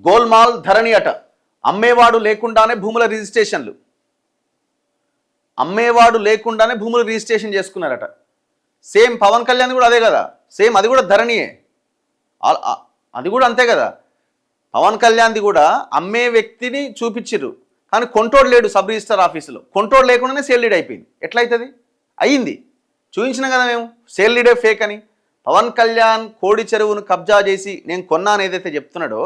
గోల్మాల్ ధరణి అట. అమ్మేవాడు లేకుండానే భూముల రిజిస్ట్రేషన్లు, అమ్మేవాడు లేకుండానే భూములు రిజిస్ట్రేషన్ చేసుకున్నారట. సేమ్ పవన్ కళ్యాణ్ కూడా అదే కదా, సేమ్ అది కూడా ధరణియే, అది కూడా అంతే కదా. పవన్ కళ్యాణ్ది కూడా అమ్మే వ్యక్తిని చూపించిర్రు, కానీ కొంటోడు లేడు సబ్ రిజిస్టర్ ఆఫీసులో. కొంటోడు లేకుండానే సేల్ లీడ్ అయిపోయింది. ఎట్లయితుంది? అయ్యింది, చూపించినాం కదా మేము, సేల్ లీడే ఫేక్ అని. పవన్ కళ్యాణ్ కోడి చెరువును కబ్జా చేసి నేను కొన్నాను ఏదైతే చెప్తున్నాడో,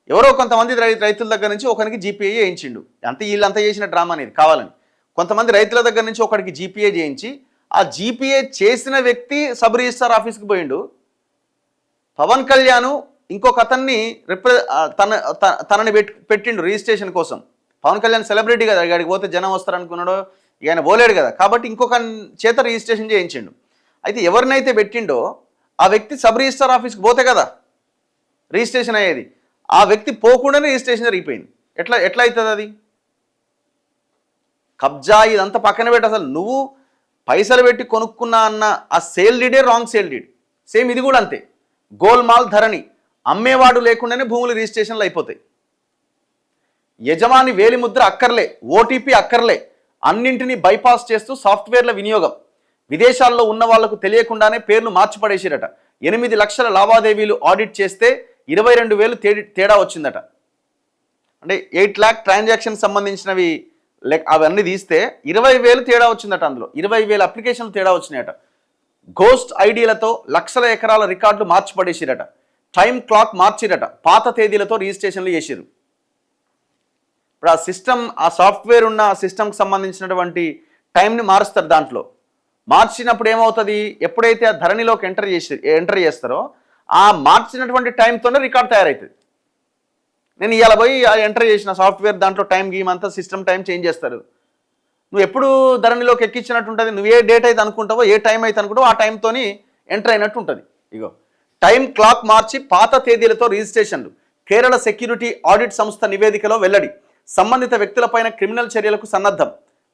ఎవరో కొంతమంది రైతుల దగ్గర నుంచి ఒకరికి జీపీఏ చేయించిండు. అంతే, వీళ్ళంతా చేసిన డ్రామా అనేది కావాలని. కొంతమంది రైతుల దగ్గర నుంచి ఒకరికి జీపీఏ చేయించి, ఆ జీపీఏ చేసిన వ్యక్తి సబ్ రిజిస్ట్రార్ ఆఫీస్కి పోయిండు. పవన్ కళ్యాణ్ ఇంకొక అతన్ని తనని పెట్టిండు రిజిస్ట్రేషన్ కోసం. పవన్ కళ్యాణ్ సెలబ్రిటీ కదా, ఇక్కడికి పోతే జనం వస్తారు అనుకున్నాడో, ఇక ఆయన పోలేడు కదా, కాబట్టి ఇంకొక చేత రిజిస్ట్రేషన్ చేయించిండు. అయితే ఎవరినైతే పెట్టిండో ఆ వ్యక్తి సబ్ రిజిస్ట్రార్ ఆఫీస్కి పోతే కదా రిజిస్ట్రేషన్ అయ్యేది. ఆ వ్యక్తి పోకుండానే రిజిస్ట్రేషన్ జరిగిపోయింది. ఎట్లా అవుతుంది అది? కబ్జా ఇదంతా పక్కన పెట్టి, అసలు నువ్వు పైసలు పెట్టి కొనుక్కున్నా అన్న ఆ సేల్ డీడే రాంగ్ సేల్ డీడ్. సేమ్ ఇది కూడా అంతే. గోల్మాల్ ధరణి, అమ్మేవాడు లేకుండానే భూములు రిజిస్ట్రేషన్లు అయిపోతాయి. యజమాని వేలిముద్ర అక్కర్లే, ఓటీపీ అక్కర్లే, అన్నింటినీ బైపాస్ చేస్తూ సాఫ్ట్వేర్ల వినియోగం. విదేశాల్లో ఉన్న వాళ్లకు తెలియకుండానే పేర్లు మార్చిపడేసిరట. 8 లక్షల లావాదేవీలు ఆడిట్ చేస్తే 22,000 తేడా వచ్చిందట. అంటే 8 lakh ట్రాన్సాక్షన్ సంబంధించినవి అవన్నీ తీస్తే 20,000 తేడా వచ్చిందట. అందులో 20,000 అప్లికేషన్లు తేడా వచ్చినాయట. గోస్ట్ ఐడీలతో లక్షల ఎకరాల రికార్డులు మార్చిపడేసిరట. Time clock మార్చిరట. పాత తేదీలతో రిజిస్ట్రేషన్లు చేసిరు. ఇప్పుడు ఆ సిస్టమ్, ఆ సాఫ్ట్వేర్ ఉన్న ఆ సిస్టమ్కి సంబంధించినటువంటి టైంని మారుస్తారు. దాంట్లో మార్చినప్పుడు ఏమవుతుంది, ఎప్పుడైతే ఆ ధరణిలోకి ఎంటర్ చేస్తారో ఆ మార్చినటువంటి టైంతోనే రికార్డ్ తయారవుతుంది. నేను ఇవాళ పోయి ఎంటర్ చేసిన సాఫ్ట్వేర్ దాంట్లో టైం గీమ్ అంతా సిస్టమ్ టైం చేంజ్ చేస్తారు. నువ్వు ఎప్పుడు ధరణిలోకి ఎక్కించినట్టు ఉంటుంది. నువ్వు ఏ డేట్ అయితే అనుకుంటావో, ఏ టైం అయితే అనుకుంటావో ఆ టైంతో ఎంటర్ అయినట్టు ఉంటుంది. ఇగో టైం క్లాక్ మార్చి పాత తేదీలతో రిజిస్ట్రేషన్లు. కేరళ సెక్యూరిటీ ఆడిట్ సంస్థ నివేదికలో వెల్లడి. సంబంధిత వ్యక్తులపైన క్రిమినల్ చర్యలకు సన్నద్ధం.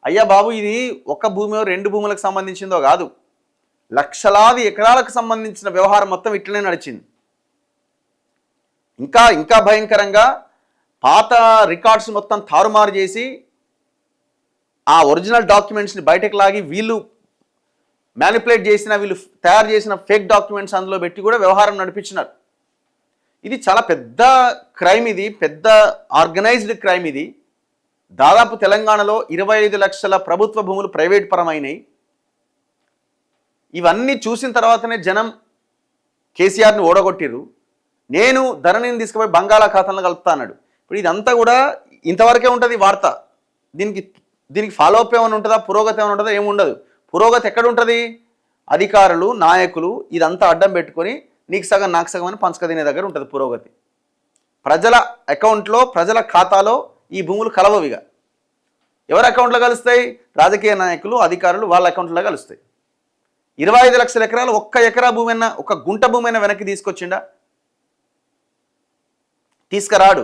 అయ్యా బాబు, ఇది ఒక భూమి 2 భూములకు సంబంధించిందో కాదు, లక్షలాది ఎకరాలకు సంబంధించిన వ్యవహారం మొత్తం ఇట్లనే నడిచింది. ఇంకా భయంకరంగా పాత రికార్డ్స్ మొత్తం తారుమారు చేసి ఆ ఒరిజినల్ డాక్యుమెంట్స్ని బయటకు లాగి వీళ్ళు మ్యానిపులేట్ చేసిన, వీళ్ళు తయారు చేసిన ఫేక్ డాక్యుమెంట్స్ అందులో పెట్టి కూడా వ్యవహారం నడిపించినారు. ఇది చాలా పెద్ద క్రైమ్, ఇది పెద్ద ఆర్గనైజ్డ్ క్రైమ్. ఇది దాదాపు తెలంగాణలో 25 లక్షల ప్రభుత్వ భూములు ప్రైవేట్ పరమైనవి. ఇవన్నీ చూసిన తర్వాతనే జనం కేసీఆర్ని ఓడగొట్టిరు. నేను ధరణిని తీసుకుపోయి బంగాళాఖాతంలో కలుపుతా అన్నాడు. ఇప్పుడు ఇదంతా కూడా ఇంతవరకే ఉంటుంది వార్త. దీనికి ఫాలో అప్ ఏమైనా ఉంటుందా, పురోగతి ఏమైనా ఉంటుందా? ఏముండదు. పురోగతి ఎక్కడ ఉంటుంది? అధికారులు, నాయకులు ఇదంతా అడ్డం పెట్టుకొని నీకు సగం నాకు సగం అని పంచక తినే దగ్గర ఉంటుంది పురోగతి. ప్రజల అకౌంట్లో, ప్రజల ఖాతాలో ఈ భూములు కలవవిగా. ఎవరి అకౌంట్లో కలుస్తాయి? రాజకీయ నాయకులు, అధికారులు, వాళ్ళ అకౌంట్లో కలుస్తాయి. 25 లక్షల ఎకరాలు, 1 ఎకరా భూమి అయినా, 1 గుంట భూమి అయినా వెనక్కి తీసుకొచ్చిండా? తీసుకురాడు.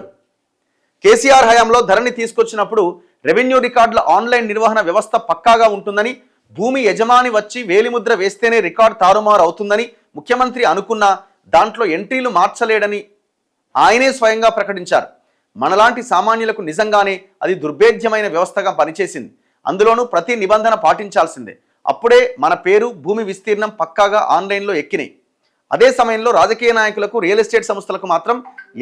కేసీఆర్ హయాంలో ధరణి తీసుకొచ్చినప్పుడు రెవెన్యూ రికార్డుల ఆన్లైన్ నిర్వహణ వ్యవస్థ పక్కాగా ఉంటుందని, భూమి యజమాని వచ్చి వేలిముద్ర వేస్తేనే రికార్డు తారుమారు అవుతుందని ముఖ్యమంత్రి అనుకున్నా దాంట్లో ఎంట్రీలు మార్చలేడని ఆయనే స్వయంగా ప్రకటించారు. మనలాంటి సామాన్యులకు నిజంగానే అది దుర్భేద్యమైన వ్యవస్థగా పనిచేసింది. అందులోనూ ప్రతి నిబంధన పాటించాల్సిందే. అప్పుడే మన పేరు, భూమి విస్తీర్ణం పక్కాగా ఆన్లైన్లో ఎక్కినాయి. అదే సమయంలో రాజకీయ నాయకులకు, రియల్ ఎస్టేట్ సంస్థలకు మాత్రం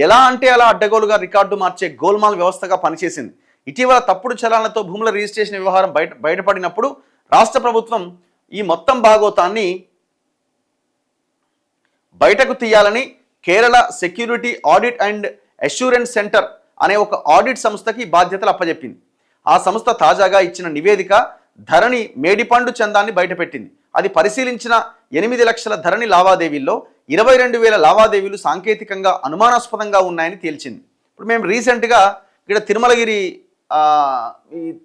ఎలా అంటే అలా అడ్డగోలుగా రికార్డు మార్చే గోల్మాల్ వ్యవస్థగా పనిచేసింది. ఇటీవల తప్పుడు చలాలతో భూముల రిజిస్ట్రేషన్ వ్యవహారం బయటపడినప్పుడు రాష్ట్ర ప్రభుత్వం ఈ మొత్తం భాగోతాన్ని బయటకు తీయాలని Kerala security audit and assurance centre అనే ఒక ఆడిట్ సంస్థకి బాధ్యతలు అప్పచెప్పింది. ఆ సంస్థ తాజాగా ఇచ్చిన నివేదిక ధరణి మేడిపండు చందాన్ని బయటపెట్టింది. అది పరిశీలించిన 8 లక్షల ధరణి లావాదేవీల్లో 22,000 లావాదేవీలు సాంకేతికంగా అనుమానాస్పదంగా ఉన్నాయని తేల్చింది. ఇప్పుడు మేము రీసెంట్గా ఇక్కడ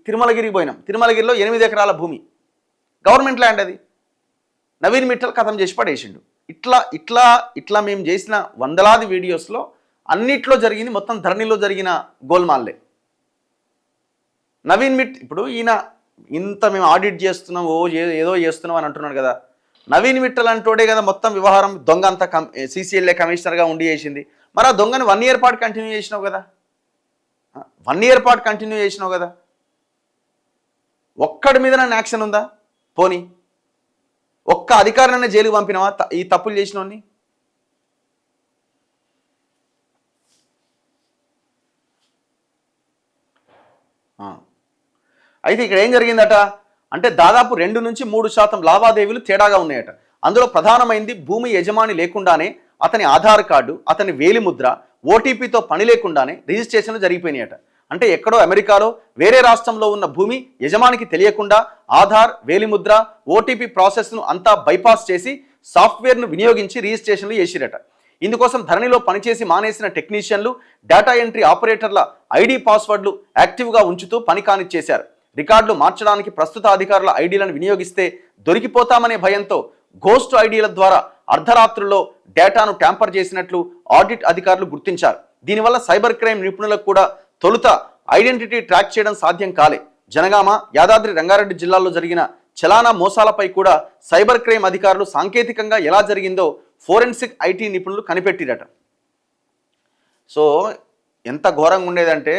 తిరుమలగిరికి పోయినాం. తిరుమలగిరిలో 8 ఎకరాల భూమి గవర్నమెంట్ ల్యాండ్, అది నవీన్ మిట్టల్ ఖతం చేసి పడేసిండు. ఇట్లా మేము చేసిన వందలాది వీడియోస్లో అన్నిట్లో జరిగింది మొత్తం ధరణిలో జరిగిన గోల్మాల్లే. నవీన్ మిట్ ఇప్పుడు ఈయన ఇంత మేము ఆడిట్ చేస్తున్నాం, ఏదో చేస్తున్నాం అని అంటున్నాడు కదా. నవీన్ మిట్టల్ అంటోడే కదా మొత్తం వ్యవహారం దొంగ అంతా CCLA కమిషనర్గా ఉండి చేసింది. మరి ఆ దొంగని 1 ఇయర్ పాటు కంటిన్యూ చేసినావు కదా, 1 ఇయర్ పాటు కంటిన్యూ చేసినావు కదా, ఒక్కడి మీద నన్ను యాక్షన్ ఉందా? పోనీ ఒక్క అధికారినైనా జైలుకి పంపినావా ఈ తప్పులు చేసినోన్ని? అయితే ఇక్కడ ఏం జరిగిందట అంటే దాదాపు 2 నుంచి 3% లావాదేవీలు తేడాగా ఉన్నాయట. అందులో ప్రధానమైంది భూమి యజమాని లేకుండానే అతని ఆధార్ కార్డు, అతని వేలిముద్ర, ఓటీపీతో పని లేకుండానే రిజిస్ట్రేషన్లు జరిగిపోయినాయట. అంటే ఎక్కడో అమెరికాలో వేరే రాష్ట్రంలో ఉన్న భూమి యజమానికి తెలియకుండా ఆధార్, వేలిముద్ర, ఓటీపీ ప్రాసెస్ను అంతా బైపాస్ చేసి సాఫ్ట్వేర్ను వినియోగించి రిజిస్ట్రేషన్లు చేసిరట. ఇందుకోసం ధరణిలో పనిచేసి మానేసిన టెక్నీషియన్లు, డేటా ఎంట్రీ ఆపరేటర్ల ఐడి పాస్వర్డ్లు యాక్టివ్గా ఉంచుతూ పని కానిచ్చేశారు. రికార్డులు మార్చడానికి ప్రస్తుత అధికారుల ఐడీలను వినియోగిస్తే దొరికిపోతామనే భయంతో గోస్ట్ ఐడీల ద్వారా అర్ధరాత్రుల్లో డేటాను ట్యాంపర్ చేసినట్లు ఆడిట్ అధికారులు గుర్తించారు. దీనివల్ల సైబర్ క్రైమ్ నిపుణులకు కూడా తొలుత ఐడెంటిటీ ట్రాక్ చేయడం సాధ్యం కాలే. జనగామ, యాదాద్రి రంగారెడ్డి జిల్లాల్లో జరిగిన చలానా మోసాలపై కూడా సైబర్ క్రైమ్ అధికారులు సాంకేతికంగా ఎలా జరిగిందో ఫోరెన్సిక్ ఐటీ నిపుణులు కనిపెట్టిరట. సో ఎంత ఘోరంగా ఉండేదంటే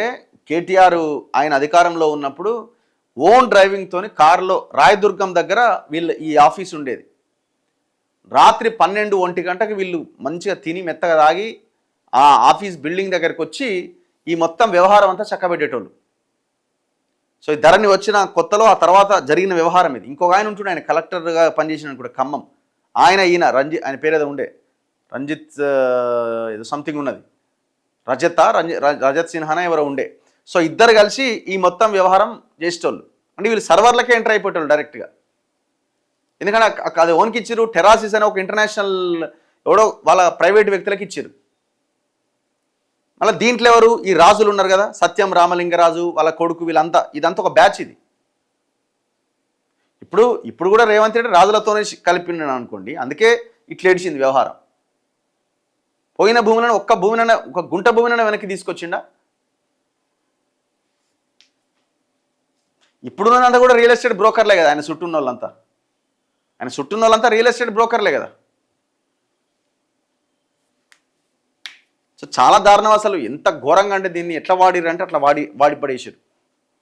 కేటీఆర్ ఆయన అధికారంలో ఉన్నప్పుడు ఓన్ డ్రైవింగ్తోని కారులో రాయదుర్గం దగ్గర ఈ ఆఫీస్ ఉండేది. రాత్రి 12-1 గంటకి వీళ్ళు మంచిగా తిని మెత్తగా తాగి ఆ ఆఫీస్ బిల్డింగ్ దగ్గరికి వచ్చి ఈ మొత్తం వ్యవహారం అంతా చక్కబెట్టేటోళ్ళు. సో ఈ ధరణి వచ్చిన కొత్తలో ఆ తర్వాత జరిగిన వ్యవహారం ఇది. ఇంకొక ఆయన ఉంటుండే, ఆయన కలెక్టర్గా పనిచేసిన కూడా ఖమ్మం, ఈయన ఆయన పేరు ఏదో ఉండే, రంజిత్ ఏదో సంథింగ్ ఉన్నది, రజత్ సిన్హానా ఎవరో ఉండే. సో ఇద్దరు కలిసి ఈ మొత్తం వ్యవహారం చేసేటోళ్ళు. అంటే వీళ్ళు సర్వర్లకే ఎంటర్ అయిపోయేటోళ్ళు డైరెక్ట్గా. ఎందుకంటే అది ఓన్కి ఇచ్చారు. టెరాసిస్ అనే ఒక ఇంటర్నేషనల్ ఎవడో వాళ్ళ ప్రైవేట్ వ్యక్తులకు ఇచ్చారు. మళ్ళీ దీంట్లో ఎవరు ఈ రాజులు ఉన్నారు కదా, సత్యం రామలింగరాజు వాళ్ళ కొడుకు, వీళ్ళంతా ఇదంతా ఒక బ్యాచ్ ఇది. ఇప్పుడు కూడా రేవంత్ రెడ్డి రాజులతోనే కలిపినాడు అనుకోండి, అందుకే ఇట్లా ఏడిచింది వ్యవహారం. పోయిన భూములను ఒక గుంట భూమినైనా వెనక్కి తీసుకొచ్చిండా? ఇప్పుడున్నంతా కూడా రియల్ ఎస్టేట్ బ్రోకర్లే కదా, ఆయన చుట్టూ ఉన్న వాళ్ళంతా రియల్ ఎస్టేట్ బ్రోకర్లే కదా. సో చాలా దారుణం అసలు. ఎంత ఘోరంగా అంటే దీన్ని ఎట్లా వాడిరంటే అట్లా వాడి పడేసారు.